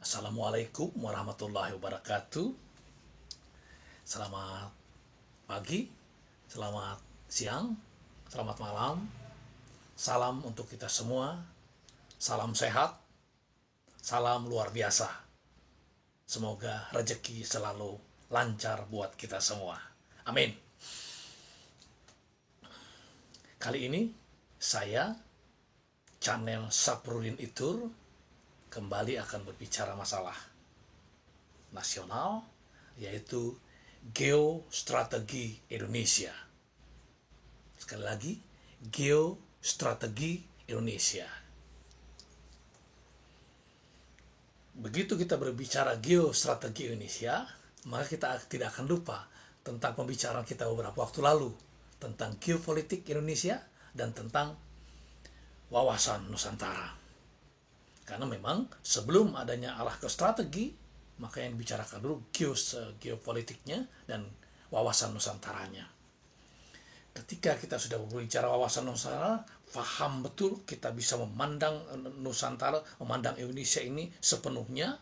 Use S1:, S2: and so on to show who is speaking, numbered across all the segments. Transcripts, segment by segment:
S1: Assalamualaikum warahmatullahi wabarakatuh. Selamat pagi, selamat siang, selamat malam. Salam untuk kita semua. Salam sehat, salam luar biasa. Semoga rezeki selalu lancar buat kita semua. Amin. Kali ini saya, channel Saprudin Itur, kembali akan berbicara masalah nasional, yaitu geostrategi Indonesia. Sekali lagi, geostrategi Indonesia. Begitu kita berbicara geostrategi Indonesia, maka kita tidak akan lupa tentang pembicaraan kita beberapa waktu lalu tentang geopolitik Indonesia dan tentang wawasan Nusantara. Karena memang sebelum adanya arah ke strategi, maka yang dibicarakan dulu geopolitiknya dan wawasan Nusantaranya. Ketika kita sudah berbicara wawasan Nusantara, paham betul kita bisa memandang Nusantara, memandang Indonesia ini sepenuhnya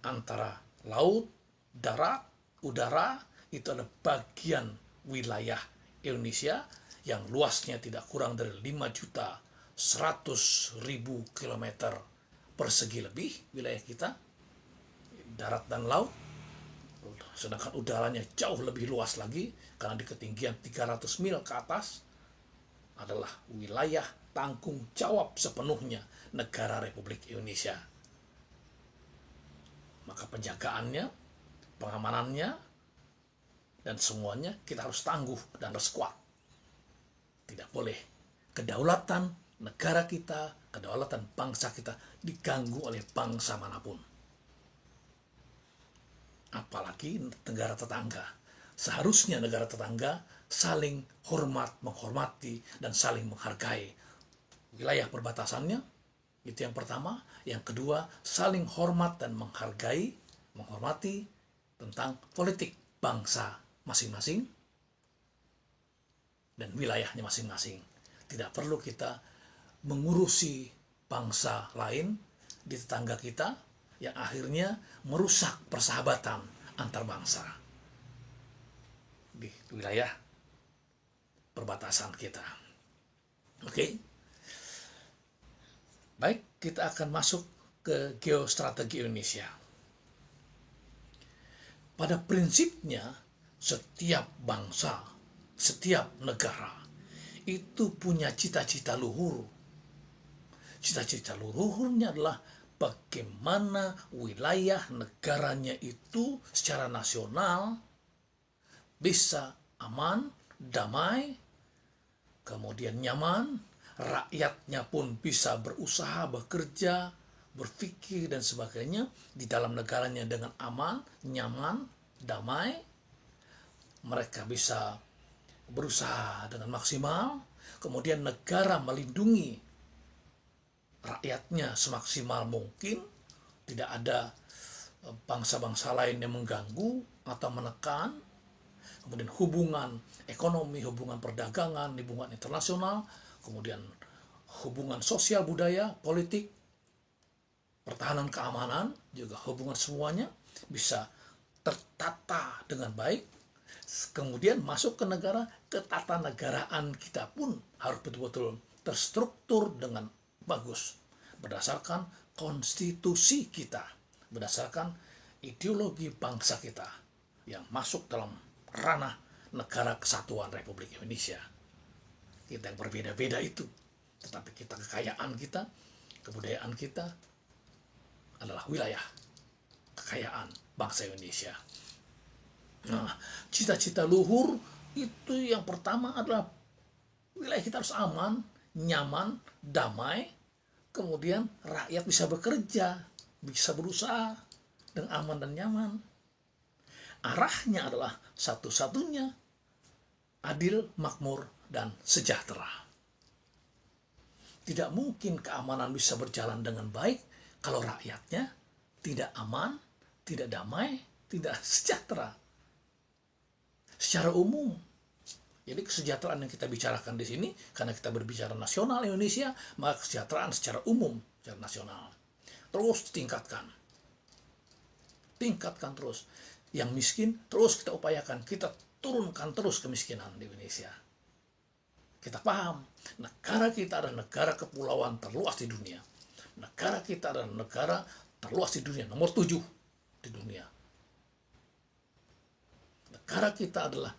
S1: antara laut, darat, udara, itu adalah bagian wilayah Indonesia yang luasnya tidak kurang dari 5.100.000 kilometer persegi lebih wilayah kita, darat dan laut. Sedangkan udaranya jauh lebih luas lagi, karena di ketinggian 300 mil ke atas adalah wilayah tanggung jawab sepenuhnya negara Republik Indonesia. Maka penjagaannya, pengamanannya, dan semuanya kita harus tangguh dan harus kuat. Tidak boleh kedaulatan negara kita, kedaulatan bangsa kita diganggu oleh bangsa manapun. Apalagi negara tetangga. Seharusnya negara tetangga saling menghormati, dan saling menghargai wilayah perbatasannya. Itu yang pertama. Yang kedua, saling hormat dan menghormati tentang politik bangsa masing-masing dan wilayahnya masing-masing. Tidak perlu kita mengurusi bangsa lain di tetangga kita yang akhirnya merusak persahabatan antar bangsa di wilayah perbatasan kita. Oke. Baik, kita akan masuk ke geostrategi Indonesia. Pada prinsipnya, setiap bangsa, setiap negara itu punya cita-cita luhur. Cita-cita luhurnya adalah bagaimana wilayah negaranya itu secara nasional bisa aman, damai, kemudian nyaman, rakyatnya pun bisa berusaha, bekerja, berpikir dan sebagainya di dalam negaranya dengan aman, nyaman, damai. Mereka bisa berusaha dengan maksimal, kemudian negara melindungi rakyatnya semaksimal mungkin, tidak ada bangsa-bangsa lain yang mengganggu atau menekan. Kemudian hubungan ekonomi, hubungan perdagangan, hubungan internasional, kemudian hubungan sosial, budaya, politik, pertahanan, keamanan, juga hubungan semuanya bisa tertata dengan baik. Kemudian masuk ke negara, ketatanegaraan kita pun harus betul-betul terstruktur dengan bagus, berdasarkan konstitusi kita, berdasarkan ideologi bangsa kita yang masuk dalam ranah negara kesatuan Republik Indonesia. Kita yang berbeda-beda itu, tetapi kita, kekayaan kita, kebudayaan kita adalah wilayah kekayaan bangsa Indonesia. Nah, cita-cita luhur itu yang pertama adalah wilayah kita harus aman, nyaman, damai, kemudian rakyat bisa bekerja, bisa berusaha dengan aman dan nyaman. Arahnya adalah satu-satunya adil, makmur, dan sejahtera. Tidak mungkin keamanan bisa berjalan dengan baik kalau rakyatnya tidak aman, tidak damai, tidak sejahtera. Secara umum, jadi kesejahteraan yang kita bicarakan di sini, karena kita berbicara nasional Indonesia, maka kesejahteraan secara umum, secara nasional terus ditingkatkan. tingkatkan terus. Yang miskin terus kita upayakan, kita turunkan terus kemiskinan di Indonesia. Kita paham, negara kita adalah negara kepulauan terluas di dunia. Negara kita adalah negara terluas di dunia, nomor 7 di dunia. Negara kita adalah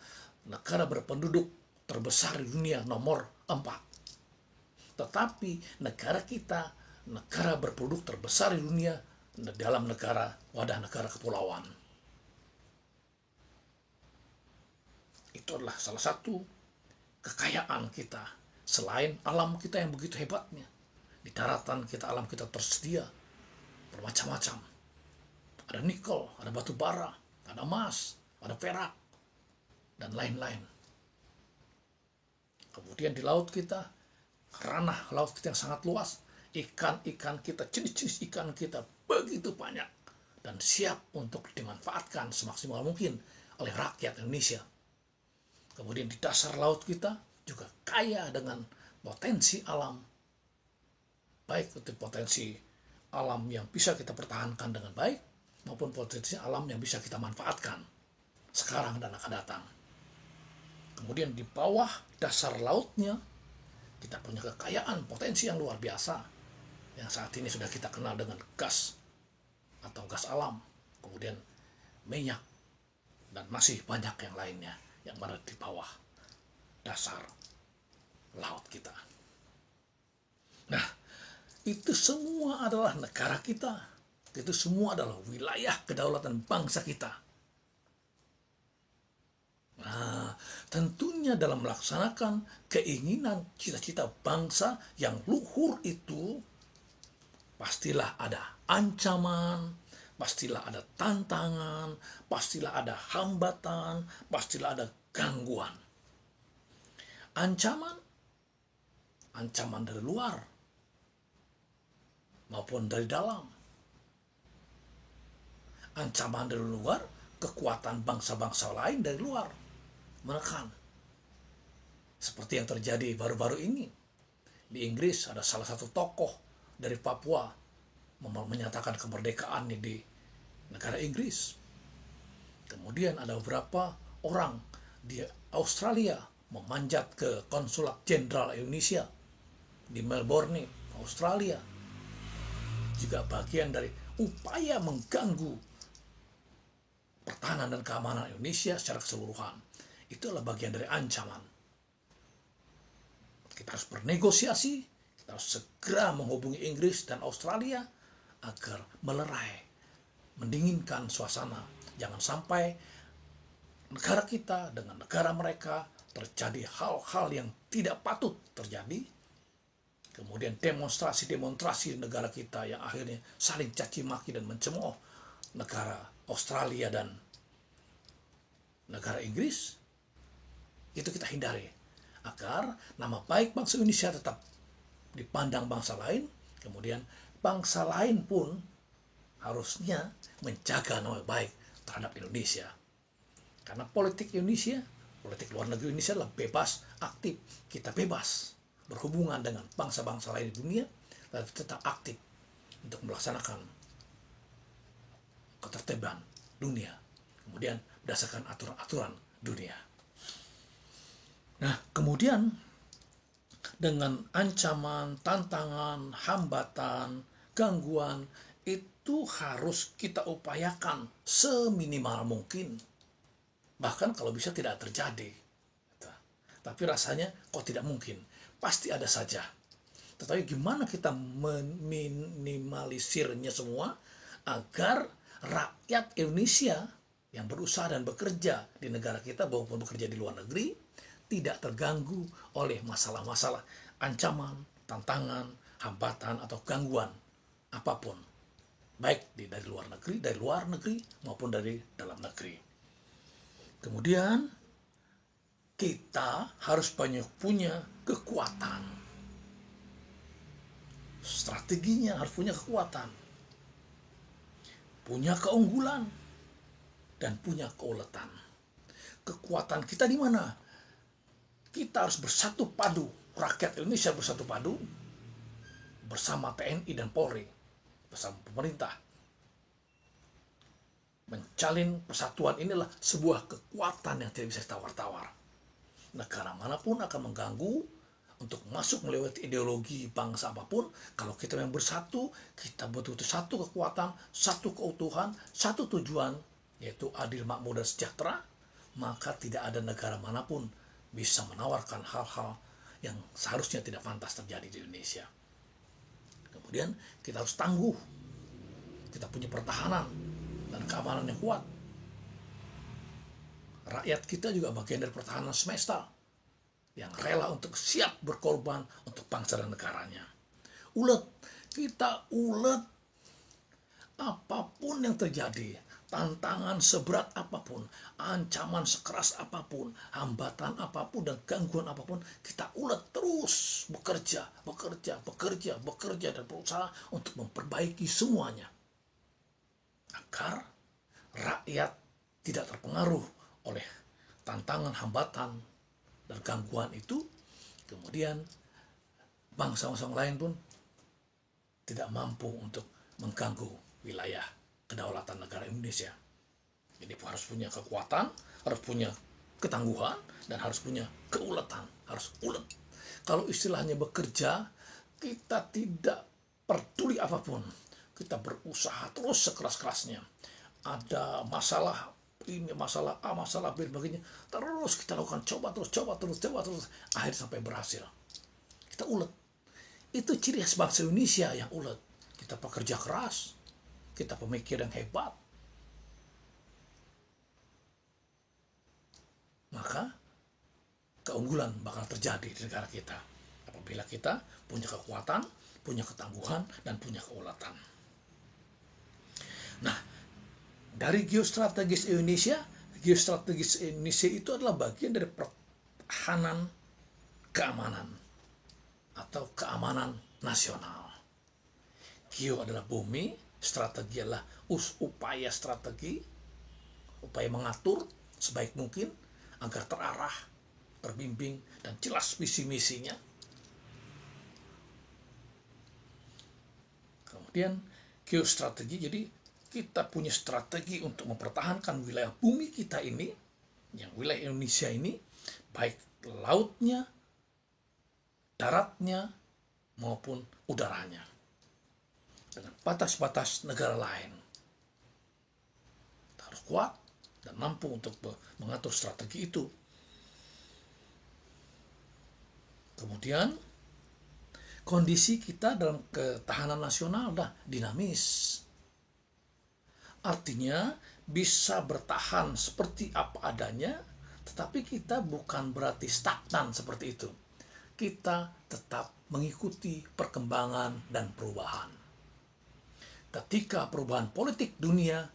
S1: negara berpenduduk terbesar di dunia, nomor 4. Tetapi negara kita, negara berpenduduk terbesar di dunia dalam wadah negara kepulauan. Itu adalah salah satu kekayaan kita. Selain alam kita yang begitu hebatnya, di daratan kita, alam kita tersedia bermacam-macam. Ada nikel, ada batu bara, ada emas, ada perak, dan lain-lain. Kemudian di laut kita, ranah laut kita yang sangat luas, ikan-ikan kita, jenis-jenis ikan kita begitu banyak dan siap untuk dimanfaatkan semaksimal mungkin oleh rakyat Indonesia. Kemudian di dasar laut kita juga kaya dengan potensi alam, baik itu potensi alam yang bisa kita pertahankan dengan baik maupun potensi alam yang bisa kita manfaatkan sekarang dan akan datang. Kemudian di bawah dasar lautnya kita punya kekayaan potensi yang luar biasa yang saat ini sudah kita kenal dengan gas atau gas alam, kemudian minyak, dan masih banyak yang lainnya yang berada di bawah dasar laut kita. Nah, itu semua adalah negara kita. Itu semua adalah wilayah kedaulatan bangsa kita. Nah, tentunya dalam melaksanakan keinginan cita-cita bangsa yang luhur itu, pastilah ada ancaman, pastilah ada tantangan, pastilah ada hambatan, pastilah ada gangguan. Ancaman dari luar maupun dari dalam. Ancaman dari luar, kekuatan bangsa-bangsa lain dari luar menekan. Seperti yang terjadi baru-baru ini. Di Inggris ada salah satu tokoh dari Papua menyatakan kemerdekaannya di negara Inggris. Kemudian ada beberapa orang di Australia memanjat ke konsulat jenderal Indonesia di Melbourne, Australia. Juga bagian dari upaya mengganggu pertahanan dan keamanan Indonesia secara keseluruhan. Itu adalah bagian dari ancaman. Kita harus bernegosiasi, kita harus segera menghubungi Inggris dan Australia agar melerai, mendinginkan suasana. Jangan sampai negara kita dengan negara mereka terjadi hal-hal yang tidak patut terjadi. Kemudian demonstrasi-demonstrasi di negara kita yang akhirnya saling caci maki dan mencemooh negara Australia dan negara Inggris. Itu kita hindari agar nama baik bangsa Indonesia tetap dipandang bangsa lain. Kemudian bangsa lain pun harusnya menjaga nama baik terhadap Indonesia. Karena politik Indonesia, politik luar negeri Indonesia adalah bebas, aktif. Kita bebas berhubungan dengan bangsa-bangsa lain di dunia, tapi tetap aktif untuk melaksanakan ketertiban dunia. Kemudian berdasarkan aturan-aturan dunia. Nah, kemudian dengan ancaman, tantangan, hambatan, gangguan, itu harus kita upayakan seminimal mungkin. Bahkan kalau bisa tidak terjadi. Tapi rasanya kok tidak mungkin. Pasti ada saja. Tetapi gimana kita meminimalisirnya semua agar rakyat Indonesia yang berusaha dan bekerja di negara kita maupun bekerja di luar negeri tidak terganggu oleh masalah-masalah, ancaman, tantangan, hambatan, atau gangguan apapun. Baik dari luar negeri maupun dari dalam negeri. Kemudian kita harus punya kekuatan. Strateginya harus punya kekuatan. Punya keunggulan dan punya keuletan. Kekuatan kita di mana? Kita harus bersatu padu, rakyat Indonesia bersatu padu bersama TNI dan Polri, bersama pemerintah. Menjalin persatuan inilah sebuah kekuatan yang tidak bisa tawar-tawar. Negara manapun akan mengganggu untuk masuk melewati ideologi bangsa apapun. Kalau kita yang bersatu, kita betul-betul satu kekuatan, satu keutuhan, satu tujuan, yaitu adil, makmur, dan sejahtera, maka tidak ada negara manapun bisa menawarkan hal-hal yang seharusnya tidak pantas terjadi di Indonesia. Kemudian kita harus tangguh, kita punya pertahanan dan keamanan yang kuat. Rakyat kita juga bagian dari pertahanan semesta yang rela untuk siap berkorban untuk bangsa dan negaranya. Ulet, kita ulet apapun yang terjadi, tantangan seberat apapun, ancaman sekeras apapun, hambatan apapun dan gangguan apapun, kita ulet terus bekerja dan berusaha untuk memperbaiki semuanya agar rakyat tidak terpengaruh oleh tantangan, hambatan, dan gangguan itu. Kemudian bangsa-bangsa lain pun tidak mampu untuk mengganggu wilayah kedaulatan negara Indonesia. Jadi harus punya kekuatan, harus punya ketangguhan, dan harus punya keuletan, harus ulet. Kalau istilahnya bekerja, kita tidak peduli apapun, kita berusaha terus sekeras-kerasnya. Ada masalah ini, masalah A, masalah B, begini, terus kita lakukan, coba terus, akhirnya sampai berhasil. Kita ulet. Itu ciri khas bangsa Indonesia yang ulet. Kita pekerja keras, kita pemikir yang hebat, maka keunggulan bakal terjadi di negara kita apabila kita punya kekuatan, punya ketangguhan, dan punya keuletan. Nah, dari geostrategis Indonesia itu adalah bagian dari pertahanan keamanan atau keamanan nasional. Geo adalah bumi, strategi adalah upaya mengatur sebaik mungkin agar terarah, terbimbing, dan jelas visi misinya. Kemudian geostrategi, jadi kita punya strategi untuk mempertahankan wilayah bumi kita ini, yang wilayah Indonesia ini, baik lautnya, daratnya, maupun udaranya, dengan batas-batas negara lain. Kita harus kuat dan mampu untuk mengatur strategi itu. Kemudian kondisi kita dalam ketahanan nasional adalah dinamis. Artinya bisa bertahan seperti apa adanya, tetapi kita bukan berarti stagnan seperti itu. Kita tetap mengikuti perkembangan dan perubahan. Ketika perubahan politik dunia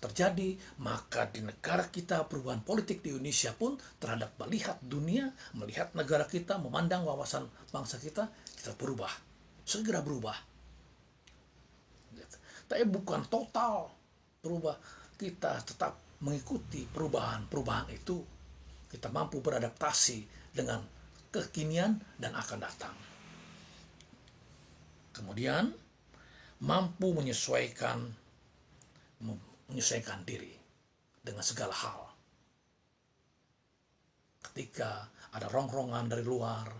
S1: terjadi, maka di negara kita perubahan politik di Indonesia pun terhadap melihat dunia, melihat negara kita, memandang wawasan bangsa kita berubah, segera berubah. Tapi bukan total berubah, kita tetap mengikuti perubahan itu. Kita mampu beradaptasi dengan kekinian dan akan datang. Kemudian mampu menyesuaikan diri dengan segala hal. Ketika ada rongrongan dari luar,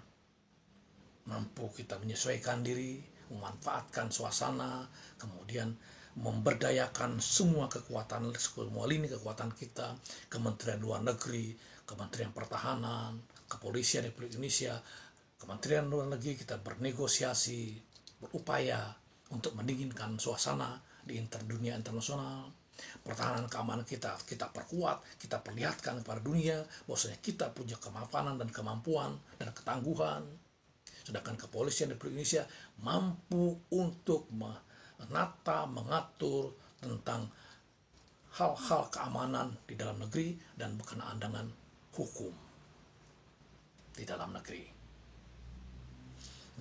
S1: mampu kita menyesuaikan diri, memanfaatkan suasana, kemudian memberdayakan semua kekuatan, semua lini kekuatan kita, Kementerian Luar Negeri, Kementerian Pertahanan, Kepolisian Republik Indonesia, Kementerian Luar Negeri, kita bernegosiasi, berupaya untuk mendinginkan suasana di dunia internasional. Pertahanan keamanan kita perkuat, kita perlihatkan kepada dunia bahwasanya kita punya kemapanan dan kemampuan dan ketangguhan. Sedangkan Kepolisian Republik Indonesia mampu untuk mengatur tentang hal-hal keamanan di dalam negeri dan berkenaan dengan hukum di dalam negeri.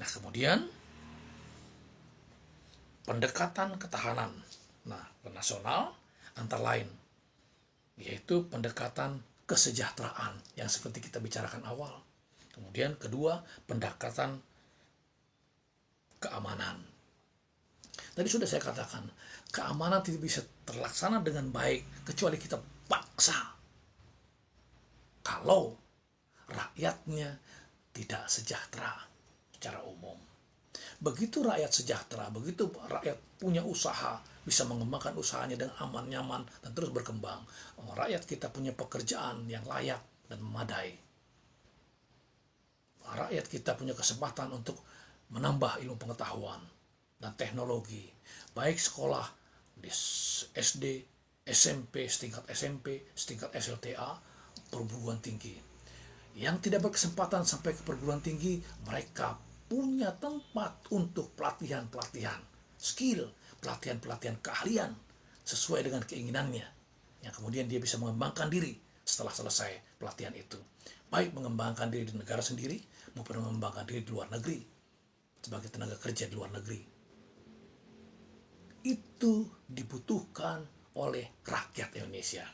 S1: Nah, kemudian pendekatan ketahanan nasional antara lain yaitu pendekatan kesejahteraan yang seperti kita bicarakan awal. Kemudian kedua, pendekatan keamanan. Tadi sudah saya katakan, keamanan tidak bisa terlaksana dengan baik kecuali kita paksa. Kalau rakyatnya tidak sejahtera secara umum. Begitu rakyat sejahtera, begitu rakyat punya usaha, bisa mengembangkan usahanya dengan aman, nyaman, dan terus berkembang. Rakyat kita punya pekerjaan yang layak dan memadai. Rakyat kita punya kesempatan untuk menambah ilmu pengetahuan dan teknologi. Baik sekolah di SD, SMP, setingkat SMP, setingkat SLTA, perguruan tinggi. Yang tidak berkesempatan sampai ke perguruan tinggi, mereka punya tempat untuk pelatihan-pelatihan skill, pelatihan-pelatihan keahlian sesuai dengan keinginannya, yang kemudian dia bisa mengembangkan diri setelah selesai pelatihan itu, baik mengembangkan diri di negara sendiri maupun mengembangkan diri di luar negeri sebagai tenaga kerja di luar negeri. Itu dibutuhkan oleh rakyat Indonesia.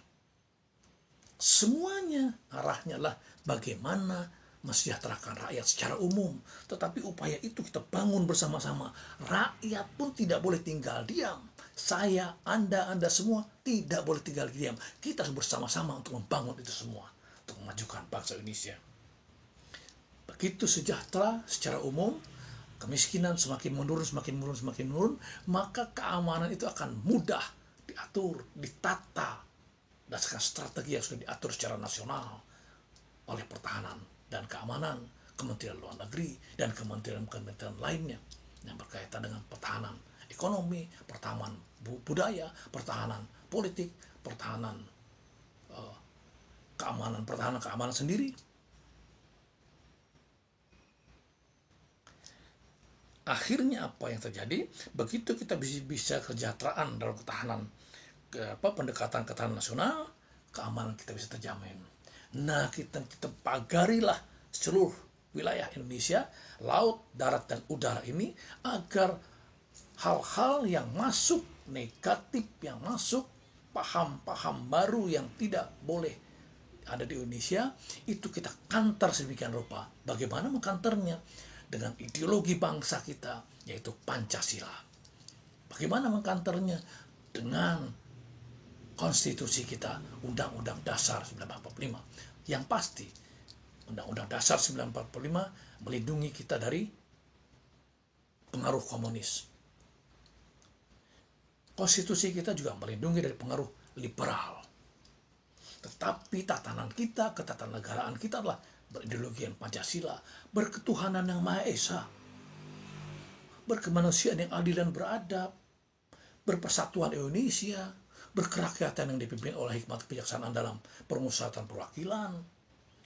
S1: Semuanya arahnya adalah bagaimana mensejahterakan rakyat secara umum. Tetapi upaya itu kita bangun bersama-sama. Rakyat pun tidak boleh tinggal diam. Saya, Anda semua tidak boleh tinggal diam. Kita harus bersama-sama untuk membangun itu semua, untuk memajukan bangsa Indonesia. Begitu sejahtera secara umum, kemiskinan semakin menurun, maka keamanan itu akan mudah diatur, ditata, berdasarkan strategi yang sudah diatur secara nasional oleh pertahanan dan keamanan, Kementerian Luar Negeri, dan kementerian-kementerian lainnya yang berkaitan dengan pertahanan ekonomi, pertahanan budaya, pertahanan politik, pertahanan keamanan sendiri. Akhirnya apa yang terjadi? Begitu kita bisa kesejahteraan dalam ketahanan, pendekatan ketahanan nasional, keamanan kita bisa terjamin. Nah, kita pagarilah seluruh wilayah Indonesia, laut, darat, dan udara ini, agar hal-hal yang masuk negatif, yang masuk paham-paham baru yang tidak boleh ada di Indonesia, itu kita kantor sedemikian rupa. Bagaimana mengkantornya? Dengan ideologi bangsa kita, yaitu Pancasila. Bagaimana mengkantornya? Dengan konstitusi kita, Undang-Undang Dasar 1945. Yang pasti, Undang-Undang Dasar 1945 melindungi kita dari pengaruh komunis. Konstitusi kita juga melindungi dari pengaruh liberal. Tetapi tatanan kita, ketatanegaraan kita adalah berideologi yang Pancasila, berketuhanan yang Maha Esa, berkemanusiaan yang adil dan beradab, berpersatuan Indonesia, berkerakyatan yang dipimpin oleh hikmat kebijaksanaan dalam permusyawaratan perwakilan,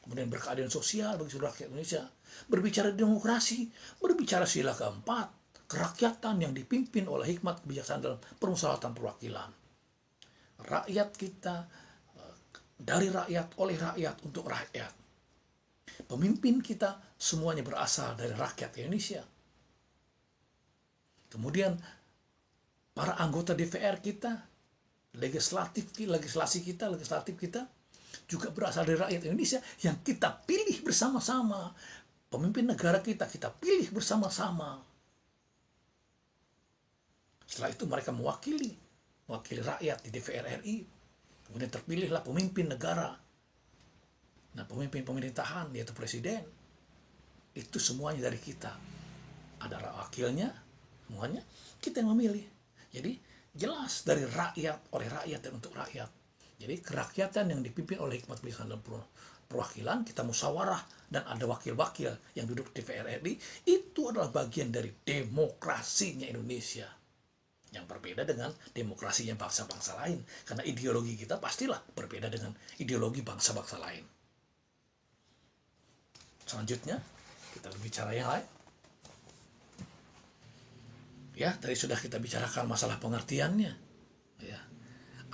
S1: kemudian berkeadilan sosial bagi seluruh rakyat Indonesia, berbicara demokrasi, berbicara sila keempat, kerakyatan yang dipimpin oleh hikmat kebijaksanaan dalam permusyawaratan perwakilan. Rakyat kita, dari rakyat, oleh rakyat, untuk rakyat. Pemimpin kita semuanya berasal dari rakyat Indonesia. Kemudian para anggota DPR kita, legislatif kita juga berasal dari rakyat Indonesia yang kita pilih bersama-sama. Pemimpin negara kita pilih bersama-sama. Setelah itu mereka mewakili rakyat di DPR RI. Kemudian terpilihlah pemimpin negara. Nah, pemimpin pemerintahan, yaitu presiden. Itu semuanya dari kita. Ada wakilnya, semuanya kita yang memilih. Jadi jelas dari rakyat, oleh rakyat, dan untuk rakyat. Jadi kerakyatan yang dipimpin oleh hikmat kebijaksanaan dan perwakilan, kita musyawarah dan ada wakil-wakil yang duduk di DPR RI, itu adalah bagian dari demokrasinya Indonesia. Yang berbeda dengan demokrasinya bangsa-bangsa lain. Karena ideologi kita pastilah berbeda dengan ideologi bangsa-bangsa lain. Selanjutnya, kita berbicara yang lain. Ya, tadi sudah kita bicarakan masalah pengertiannya. Ya,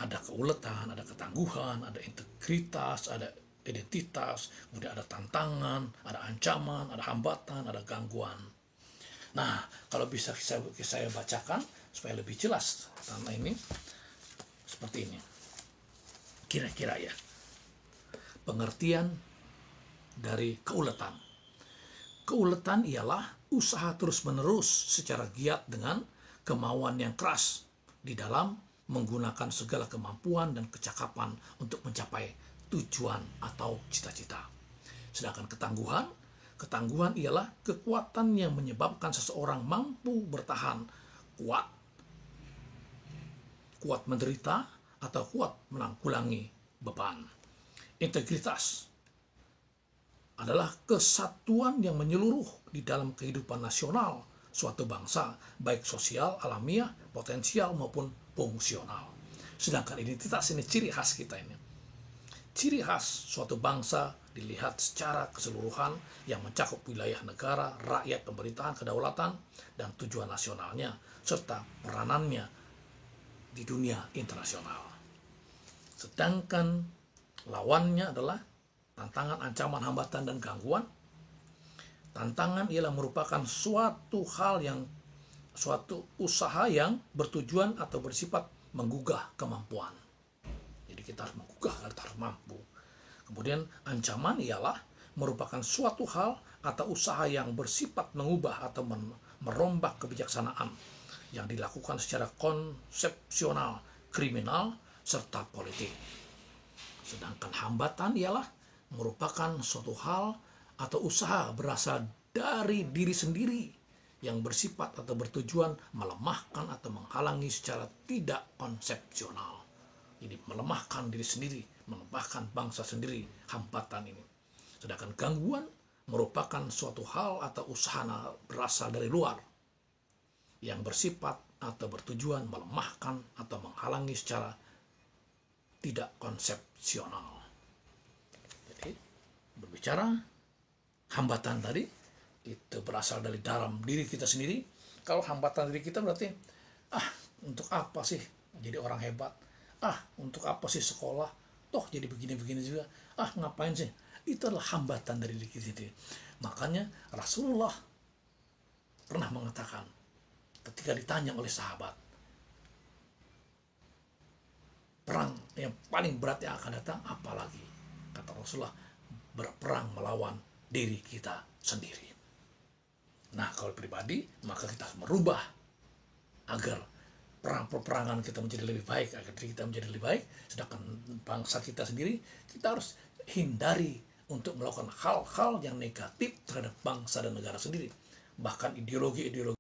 S1: ada keuletan, ada ketangguhan, ada integritas, ada identitas, kemudian ada tantangan, ada ancaman, ada hambatan, ada gangguan. Nah, kalau bisa saya bacakan supaya lebih jelas karena ini seperti ini. Kira-kira ya. Pengertian dari keuletan. Keuletan ialah usaha terus-menerus secara giat dengan kemauan yang keras di dalam menggunakan segala kemampuan dan kecakapan untuk mencapai tujuan atau cita-cita. Sedangkan ketangguhan ialah kekuatan yang menyebabkan seseorang mampu bertahan, kuat menderita, atau kuat menanggulangi beban. Integritas adalah kesatuan yang menyeluruh di dalam kehidupan nasional suatu bangsa, baik sosial, alamiah, potensial maupun fungsional. Sedangkan identitas ini ciri khas kita ini. Ciri khas suatu bangsa dilihat secara keseluruhan yang mencakup wilayah negara, rakyat, pemerintahan, kedaulatan, dan tujuan nasionalnya, serta peranannya di dunia internasional. Sedangkan lawannya adalah tantangan, ancaman, hambatan, dan gangguan. Tantangan ialah merupakan suatu usaha yang bertujuan atau bersifat menggugah kemampuan. Jadi kita harus menggugah, kita harus mampu. Kemudian ancaman ialah merupakan suatu hal atau usaha yang bersifat mengubah atau merombak kebijaksanaan yang dilakukan secara konsepsional, kriminal, serta politik. Sedangkan hambatan ialah merupakan suatu hal atau usaha berasal dari diri sendiri yang bersifat atau bertujuan melemahkan atau menghalangi secara tidak konsepsional. Jadi melemahkan diri sendiri, melemahkan bangsa sendiri, hambatan ini. Sedangkan gangguan merupakan suatu hal atau usaha berasal dari luar yang bersifat atau bertujuan melemahkan atau menghalangi secara tidak konsepsional. Jadi berbicara hambatan tadi itu berasal dari dalam diri kita sendiri. Kalau hambatan diri kita berarti untuk apa sih jadi orang hebat? Untuk apa sih sekolah? Toh jadi begini-begini juga. Ngapain sih? Itu adalah hambatan dari diri kita sendiri. Makanya Rasulullah pernah mengatakan ketika ditanya oleh sahabat, perang yang paling berat yang akan datang apalagi? Kata Rasulullah, berperang melawan diri kita sendiri. Nah, kalau pribadi, maka kita harus merubah agar peperangan kita menjadi lebih baik, agar diri kita menjadi lebih baik. Sedangkan bangsa kita sendiri, kita harus hindari untuk melakukan hal-hal yang negatif terhadap bangsa dan negara sendiri. Bahkan ideologi-ideologi